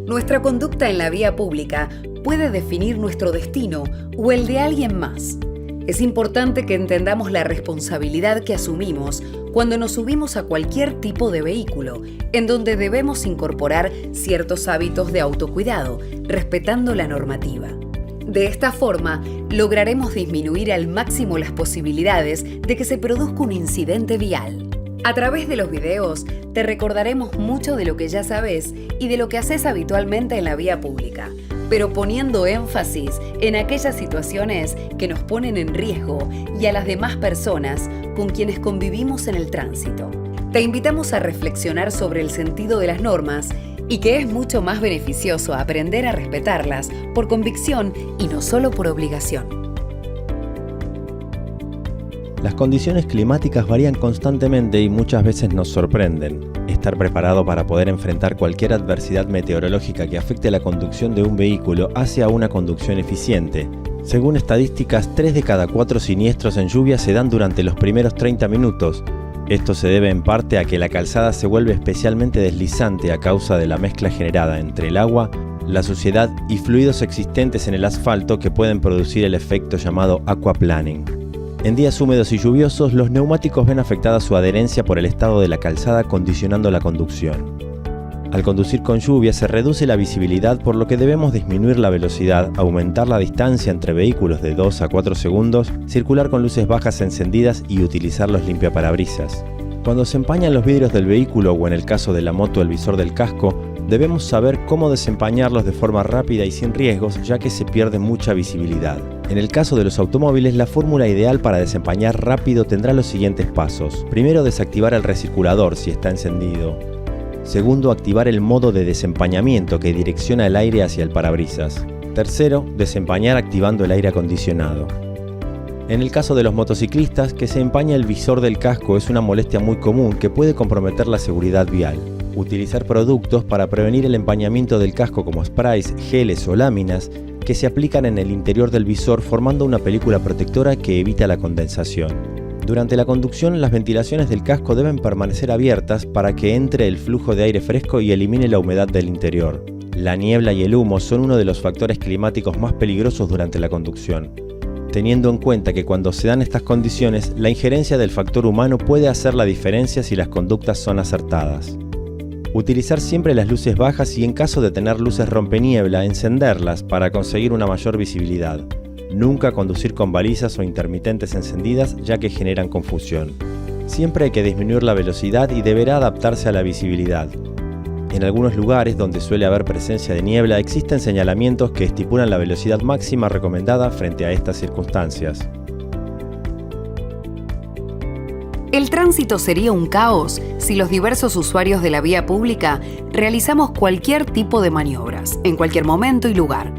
Nuestra conducta en la vía pública puede definir nuestro destino o el de alguien más. Es importante que entendamos la responsabilidad que asumimos cuando nos subimos a cualquier tipo de vehículo, en donde debemos incorporar ciertos hábitos de autocuidado, respetando la normativa. De esta forma, lograremos disminuir al máximo las posibilidades de que se produzca un incidente vial. A través de los videos, te recordaremos mucho de lo que ya sabes y de lo que haces habitualmente en la vía pública, pero poniendo énfasis en aquellas situaciones que nos ponen en riesgo y a las demás personas con quienes convivimos en el tránsito. Te invitamos a reflexionar sobre el sentido de las normas y que es mucho más beneficioso aprender a respetarlas por convicción y no solo por obligación. Las condiciones climáticas varían constantemente y muchas veces nos sorprenden. Estar preparado para poder enfrentar cualquier adversidad meteorológica que afecte la conducción de un vehículo hace a una conducción eficiente. Según estadísticas, 3 de cada 4 siniestros en lluvia se dan durante los primeros 30 minutos. Esto se debe en parte a que la calzada se vuelve especialmente deslizante a causa de la mezcla generada entre el agua, la suciedad y fluidos existentes en el asfalto que pueden producir el efecto llamado aquaplaning. En días húmedos y lluviosos, los neumáticos ven afectada su adherencia por el estado de la calzada, condicionando la conducción. Al conducir con lluvia se reduce la visibilidad, por lo que debemos disminuir la velocidad, aumentar la distancia entre vehículos de 2 a 4 segundos, circular con luces bajas encendidas y utilizar los limpiaparabrisas. Cuando se empañan los vidrios del vehículo o en el caso de la moto el visor del casco, debemos saber cómo desempañarlos de forma rápida y sin riesgos, ya que se pierde mucha visibilidad. En el caso de los automóviles, la fórmula ideal para desempañar rápido tendrá los siguientes pasos. Primero, desactivar el recirculador si está encendido. Segundo, activar el modo de desempañamiento que direcciona el aire hacia el parabrisas. Tercero, desempañar activando el aire acondicionado. En el caso de los motociclistas, que se empaña el visor del casco es una molestia muy común que puede comprometer la seguridad vial. Utilizar productos para prevenir el empañamiento del casco como sprays, geles o láminas que se aplican en el interior del visor formando una película protectora que evita la condensación. Durante la conducción, las ventilaciones del casco deben permanecer abiertas para que entre el flujo de aire fresco y elimine la humedad del interior. La niebla y el humo son uno de los factores climáticos más peligrosos durante la conducción. Teniendo en cuenta que cuando se dan estas condiciones, la injerencia del factor humano puede hacer la diferencia si las conductas son acertadas. Utilizar siempre las luces bajas y en caso de tener luces rompeniebla, encenderlas para conseguir una mayor visibilidad. Nunca conducir con balizas o intermitentes encendidas, ya que generan confusión. Siempre hay que disminuir la velocidad y deberá adaptarse a la visibilidad. En algunos lugares donde suele haber presencia de niebla existen señalamientos que estipulan la velocidad máxima recomendada frente a estas circunstancias. El tránsito sería un caos si los diversos usuarios de la vía pública realizamos cualquier tipo de maniobras, en cualquier momento y lugar.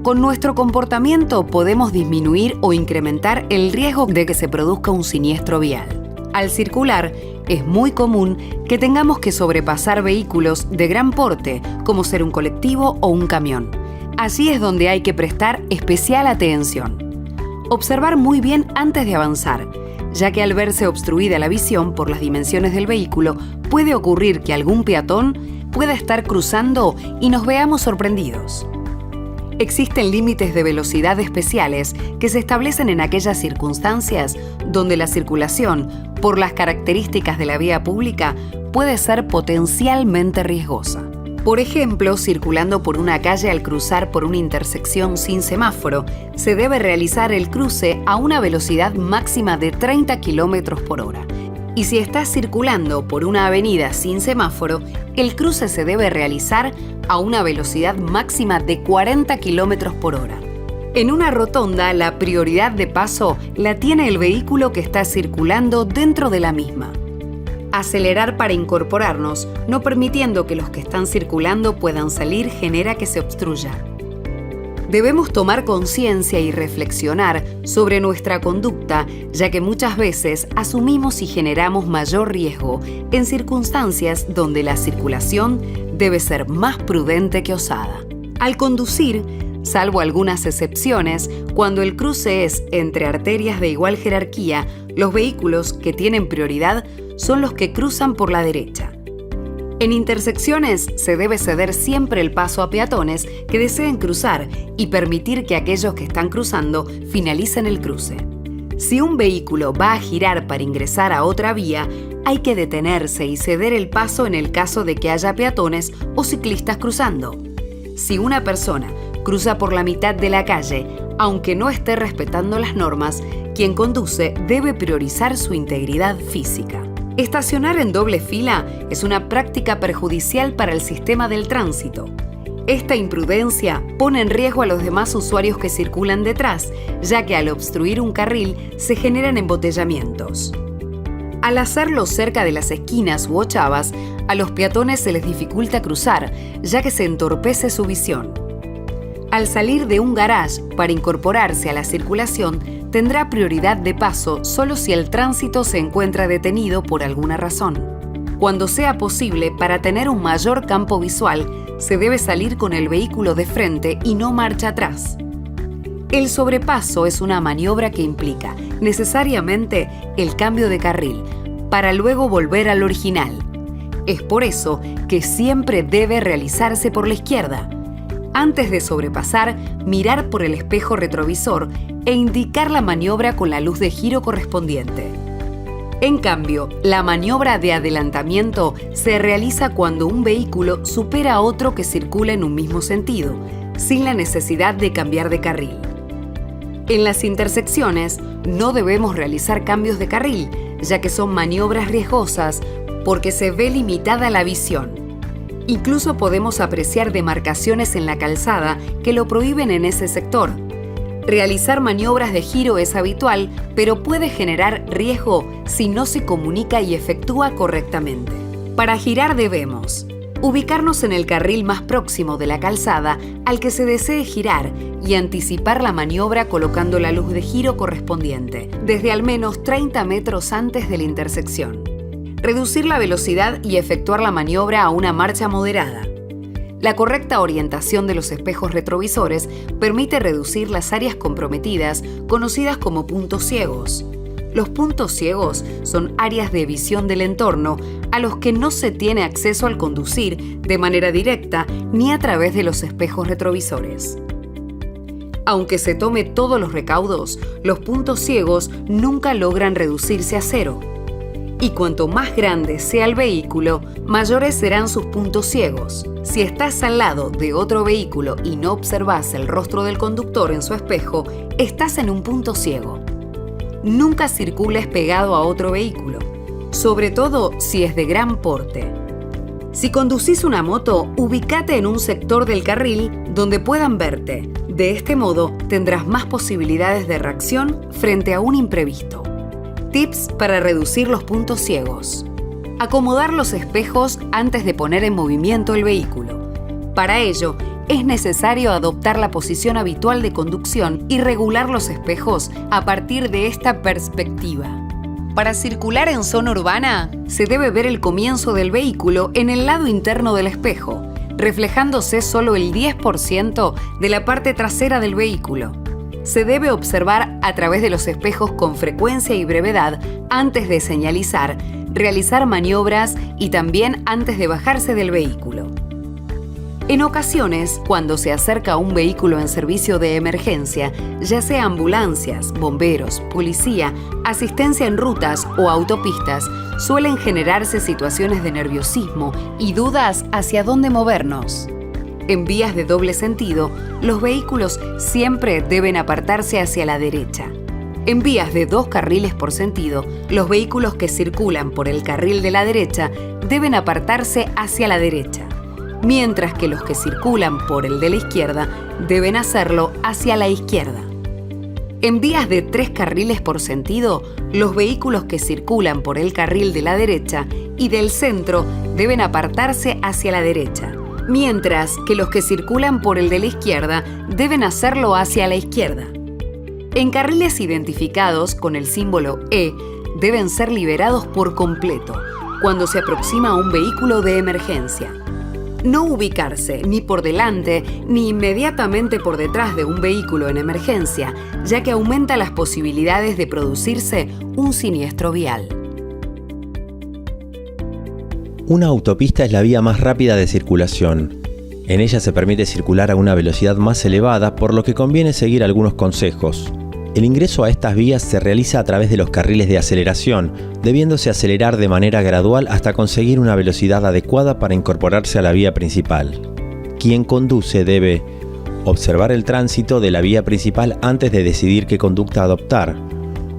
Con nuestro comportamiento podemos disminuir o incrementar el riesgo de que se produzca un siniestro vial. Al circular, es muy común que tengamos que sobrepasar vehículos de gran porte, como ser un colectivo o un camión. Allí es donde hay que prestar especial atención. Observar muy bien antes de avanzar, ya que al verse obstruida la visión por las dimensiones del vehículo, puede ocurrir que algún peatón pueda estar cruzando y nos veamos sorprendidos. Existen límites de velocidad especiales que se establecen en aquellas circunstancias donde la circulación, por las características de la vía pública, puede ser potencialmente riesgosa. Por ejemplo, circulando por una calle al cruzar por una intersección sin semáforo, se debe realizar el cruce a una velocidad máxima de 30 km por hora. Y si estás circulando por una avenida sin semáforo, el cruce se debe realizar a una velocidad máxima de 40 km por hora. En una rotonda, la prioridad de paso la tiene el vehículo que está circulando dentro de la misma. Acelerar para incorporarnos, no permitiendo que los que están circulando puedan salir, genera que se obstruya. Debemos tomar conciencia y reflexionar sobre nuestra conducta, ya que muchas veces asumimos y generamos mayor riesgo en circunstancias donde la circulación debe ser más prudente que osada. Al conducir, salvo algunas excepciones, cuando el cruce es entre arterias de igual jerarquía, los vehículos que tienen prioridad son los que cruzan por la derecha. En intersecciones se debe ceder siempre el paso a peatones que deseen cruzar y permitir que aquellos que están cruzando finalicen el cruce. Si un vehículo va a girar para ingresar a otra vía, hay que detenerse y ceder el paso en el caso de que haya peatones o ciclistas cruzando. Si una persona cruza por la mitad de la calle, aunque no esté respetando las normas, quien conduce debe priorizar su integridad física. Estacionar en doble fila es una práctica perjudicial para el sistema del tránsito. Esta imprudencia pone en riesgo a los demás usuarios que circulan detrás, ya que al obstruir un carril se generan embotellamientos. Al hacerlo cerca de las esquinas u ochavas, a los peatones se les dificulta cruzar, ya que se entorpece su visión. Al salir de un garage para incorporarse a la circulación, tendrá prioridad de paso solo si el tránsito se encuentra detenido por alguna razón. Cuando sea posible, para tener un mayor campo visual, se debe salir con el vehículo de frente y no marcha atrás. El sobrepaso es una maniobra que implica necesariamente el cambio de carril, para luego volver al original. Es por eso que siempre debe realizarse por la izquierda. Antes de sobrepasar, mirar por el espejo retrovisor e indicar la maniobra con la luz de giro correspondiente. En cambio, la maniobra de adelantamiento se realiza cuando un vehículo supera a otro que circula en un mismo sentido, sin la necesidad de cambiar de carril. En las intersecciones no debemos realizar cambios de carril, ya que son maniobras riesgosas porque se ve limitada la visión. Incluso podemos apreciar demarcaciones en la calzada que lo prohíben en ese sector. Realizar maniobras de giro es habitual, pero puede generar riesgo si no se comunica y efectúa correctamente. Para girar debemos ubicarnos en el carril más próximo de la calzada al que se desee girar y anticipar la maniobra colocando la luz de giro correspondiente, desde al menos 30 metros antes de la intersección. Reducir la velocidad y efectuar la maniobra a una marcha moderada. La correcta orientación de los espejos retrovisores permite reducir las áreas comprometidas, conocidas como puntos ciegos. Los puntos ciegos son áreas de visión del entorno a los que no se tiene acceso al conducir de manera directa ni a través de los espejos retrovisores. Aunque se tome todos los recaudos, los puntos ciegos nunca logran reducirse a cero. Y cuanto más grande sea el vehículo, mayores serán sus puntos ciegos. Si estás al lado de otro vehículo y no observas el rostro del conductor en su espejo, estás en un punto ciego. Nunca circules pegado a otro vehículo, sobre todo si es de gran porte. Si conducís una moto, ubícate en un sector del carril donde puedan verte. De este modo, tendrás más posibilidades de reacción frente a un imprevisto. Tips para reducir los puntos ciegos. Acomodar los espejos antes de poner en movimiento el vehículo. Para ello, es necesario adoptar la posición habitual de conducción y regular los espejos a partir de esta perspectiva. Para circular en zona urbana, se debe ver el comienzo del vehículo en el lado interno del espejo, reflejándose solo el 10% de la parte trasera del vehículo. Se debe observar a través de los espejos con frecuencia y brevedad antes de señalizar, realizar maniobras y también antes de bajarse del vehículo. En ocasiones, cuando se acerca un vehículo en servicio de emergencia, ya sea ambulancias, bomberos, policía, asistencia en rutas o autopistas, suelen generarse situaciones de nerviosismo y dudas hacia dónde movernos. En vías de doble sentido, los vehículos siempre deben apartarse hacia la derecha. En vías de 2 carriles por sentido, los vehículos que circulan por el carril de la derecha deben apartarse hacia la derecha, mientras que los que circulan por el de la izquierda deben hacerlo hacia la izquierda. En vías de 3 carriles por sentido, los vehículos que circulan por el carril de la derecha y del centro deben apartarse hacia la derecha, mientras que los que circulan por el de la izquierda deben hacerlo hacia la izquierda. En carriles identificados con el símbolo E, deben ser liberados por completo cuando se aproxima un vehículo de emergencia. No ubicarse ni por delante ni inmediatamente por detrás de un vehículo en emergencia, ya que aumenta las posibilidades de producirse un siniestro vial. Una autopista es la vía más rápida de circulación. En ella se permite circular a una velocidad más elevada, por lo que conviene seguir algunos consejos. El ingreso a estas vías se realiza a través de los carriles de aceleración, debiéndose acelerar de manera gradual hasta conseguir una velocidad adecuada para incorporarse a la vía principal. Quien conduce debe observar el tránsito de la vía principal antes de decidir qué conducta adoptar,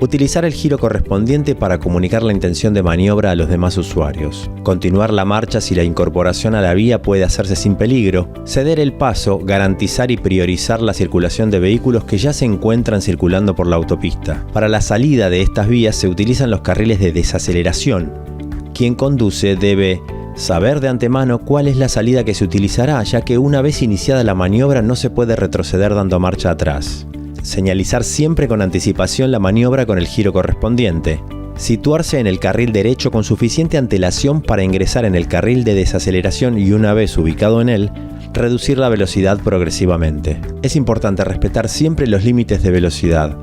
utilizar el giro correspondiente para comunicar la intención de maniobra a los demás usuarios, continuar la marcha si la incorporación a la vía puede hacerse sin peligro, ceder el paso, garantizar y priorizar la circulación de vehículos que ya se encuentran circulando por la autopista. Para la salida de estas vías se utilizan los carriles de desaceleración. Quien conduce debe saber de antemano cuál es la salida que se utilizará, ya que una vez iniciada la maniobra no se puede retroceder dando marcha atrás. Señalizar siempre con anticipación la maniobra con el giro correspondiente. Situarse en el carril derecho con suficiente antelación para ingresar en el carril de desaceleración y una vez ubicado en él, reducir la velocidad progresivamente. Es importante respetar siempre los límites de velocidad.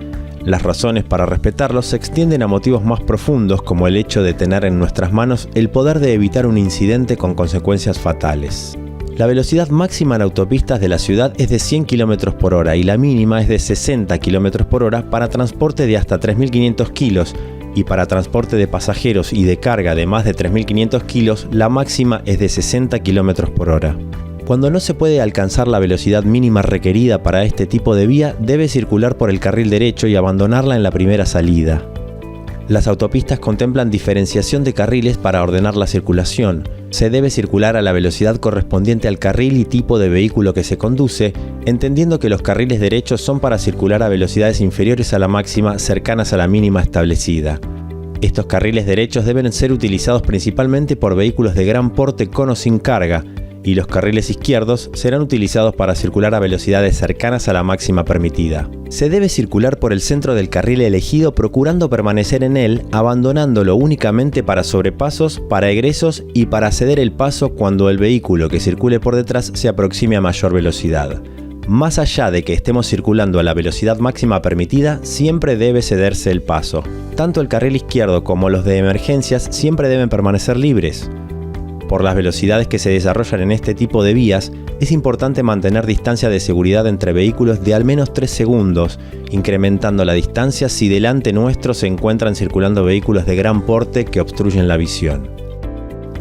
Las razones para respetarlos se extienden a motivos más profundos, como el hecho de tener en nuestras manos el poder de evitar un incidente con consecuencias fatales. La velocidad máxima en autopistas de la ciudad es de 100 km por hora y la mínima es de 60 km por hora para transporte de hasta 3.500 kilos y para transporte de pasajeros y de carga de más de 3.500 kilos la máxima es de 60 km por hora. Cuando no se puede alcanzar la velocidad mínima requerida para este tipo de vía, debe circular por el carril derecho y abandonarla en la primera salida. Las autopistas contemplan diferenciación de carriles para ordenar la circulación. Se debe circular a la velocidad correspondiente al carril y tipo de vehículo que se conduce, entendiendo que los carriles derechos son para circular a velocidades inferiores a la máxima, cercanas a la mínima establecida. Estos carriles derechos deben ser utilizados principalmente por vehículos de gran porte con o sin carga, y los carriles izquierdos serán utilizados para circular a velocidades cercanas a la máxima permitida. Se debe circular por el centro del carril elegido procurando permanecer en él, abandonándolo únicamente para sobrepasos, para egresos y para ceder el paso cuando el vehículo que circule por detrás se aproxime a mayor velocidad. Más allá de que estemos circulando a la velocidad máxima permitida, siempre debe cederse el paso. Tanto el carril izquierdo como los de emergencias siempre deben permanecer libres. Por las velocidades que se desarrollan en este tipo de vías, es importante mantener distancia de seguridad entre vehículos de al menos 3 segundos, incrementando la distancia si delante nuestro se encuentran circulando vehículos de gran porte que obstruyen la visión.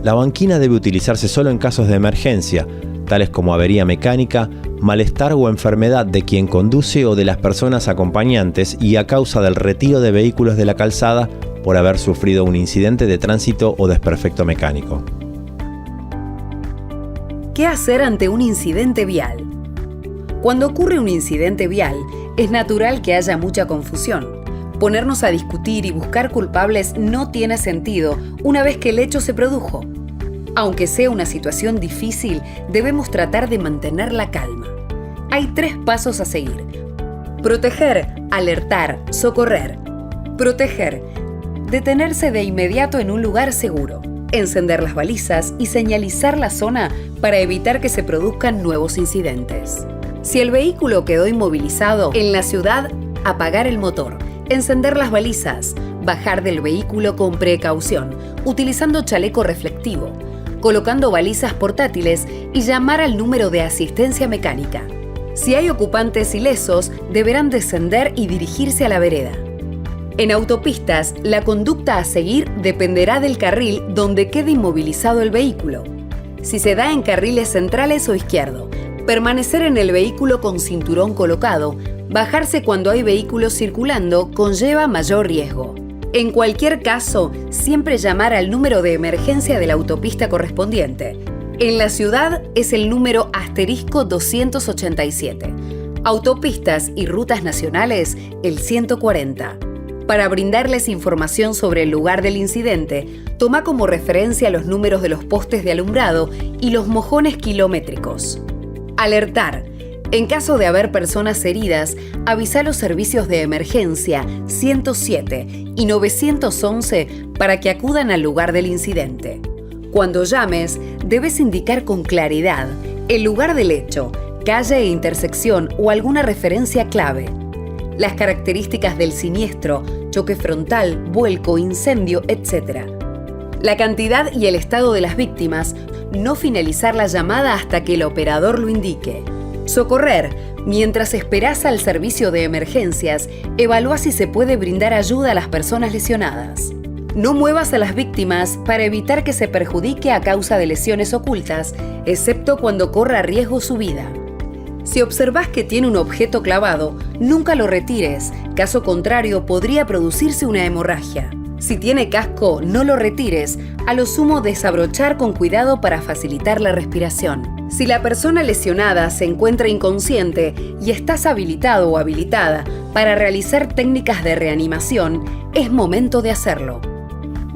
La banquina debe utilizarse solo en casos de emergencia, tales como avería mecánica, malestar o enfermedad de quien conduce o de las personas acompañantes y a causa del retiro de vehículos de la calzada por haber sufrido un incidente de tránsito o desperfecto mecánico. ¿Qué hacer ante un incidente vial? Cuando ocurre un incidente vial, es natural que haya mucha confusión. Ponernos a discutir y buscar culpables no tiene sentido una vez que el hecho se produjo. Aunque sea una situación difícil, debemos tratar de mantener la calma. Hay 3 pasos a seguir. Proteger, alertar, socorrer. Proteger. Detenerse de inmediato en un lugar seguro. Encender las balizas y señalizar la zona para evitar que se produzcan nuevos incidentes. Si el vehículo quedó inmovilizado en la ciudad, apagar el motor, encender las balizas, bajar del vehículo con precaución, utilizando chaleco reflectivo, colocando balizas portátiles y llamar al número de asistencia mecánica. Si hay ocupantes ilesos, deberán descender y dirigirse a la vereda. En autopistas, la conducta a seguir dependerá del carril donde quede inmovilizado el vehículo. Si se da en carriles centrales o izquierdo, permanecer en el vehículo con cinturón colocado, bajarse cuando hay vehículos circulando conlleva mayor riesgo. En cualquier caso, siempre llamar al número de emergencia de la autopista correspondiente. En la ciudad es el número *287. Autopistas y rutas nacionales, el 140. Para brindarles información sobre el lugar del incidente, toma como referencia los números de los postes de alumbrado y los mojones kilométricos. Alertar. En caso de haber personas heridas, avisa a los servicios de emergencia 107 y 911 para que acudan al lugar del incidente. Cuando llames, debes indicar con claridad el lugar del hecho, calle e intersección o alguna referencia clave. Las características del siniestro, choque frontal, vuelco, incendio, etc. La cantidad y el estado de las víctimas. No finalizar la llamada hasta que el operador lo indique. Socorrer. Mientras esperás al servicio de emergencias, evalúa si se puede brindar ayuda a las personas lesionadas. No muevas a las víctimas para evitar que se perjudique a causa de lesiones ocultas, excepto cuando corra riesgo su vida. Si observás que tiene un objeto clavado, nunca lo retires, caso contrario podría producirse una hemorragia. Si tiene casco, no lo retires, a lo sumo desabrochar con cuidado para facilitar la respiración. Si la persona lesionada se encuentra inconsciente y estás habilitado o habilitada para realizar técnicas de reanimación, es momento de hacerlo.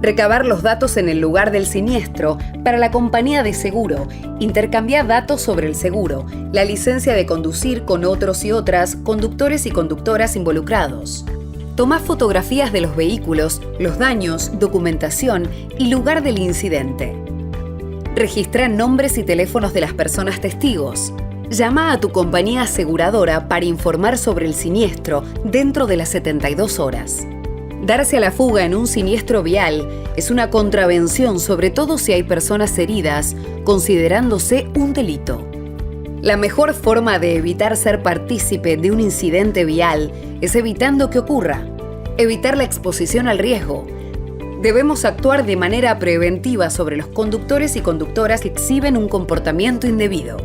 Recabar los datos en el lugar del siniestro para la compañía de seguro, intercambiar datos sobre el seguro, la licencia de conducir con otros y otras conductores y conductoras involucrados. Tomá fotografías de los vehículos, los daños, documentación y lugar del incidente. Registra nombres y teléfonos de las personas testigos. Llama a tu compañía aseguradora para informar sobre el siniestro dentro de las 72 horas. Darse a la fuga en un siniestro vial es una contravención, sobre todo si hay personas heridas, considerándose un delito. La mejor forma de evitar ser partícipe de un incidente vial es evitando que ocurra, evitar la exposición al riesgo. Debemos actuar de manera preventiva sobre los conductores y conductoras que exhiben un comportamiento indebido.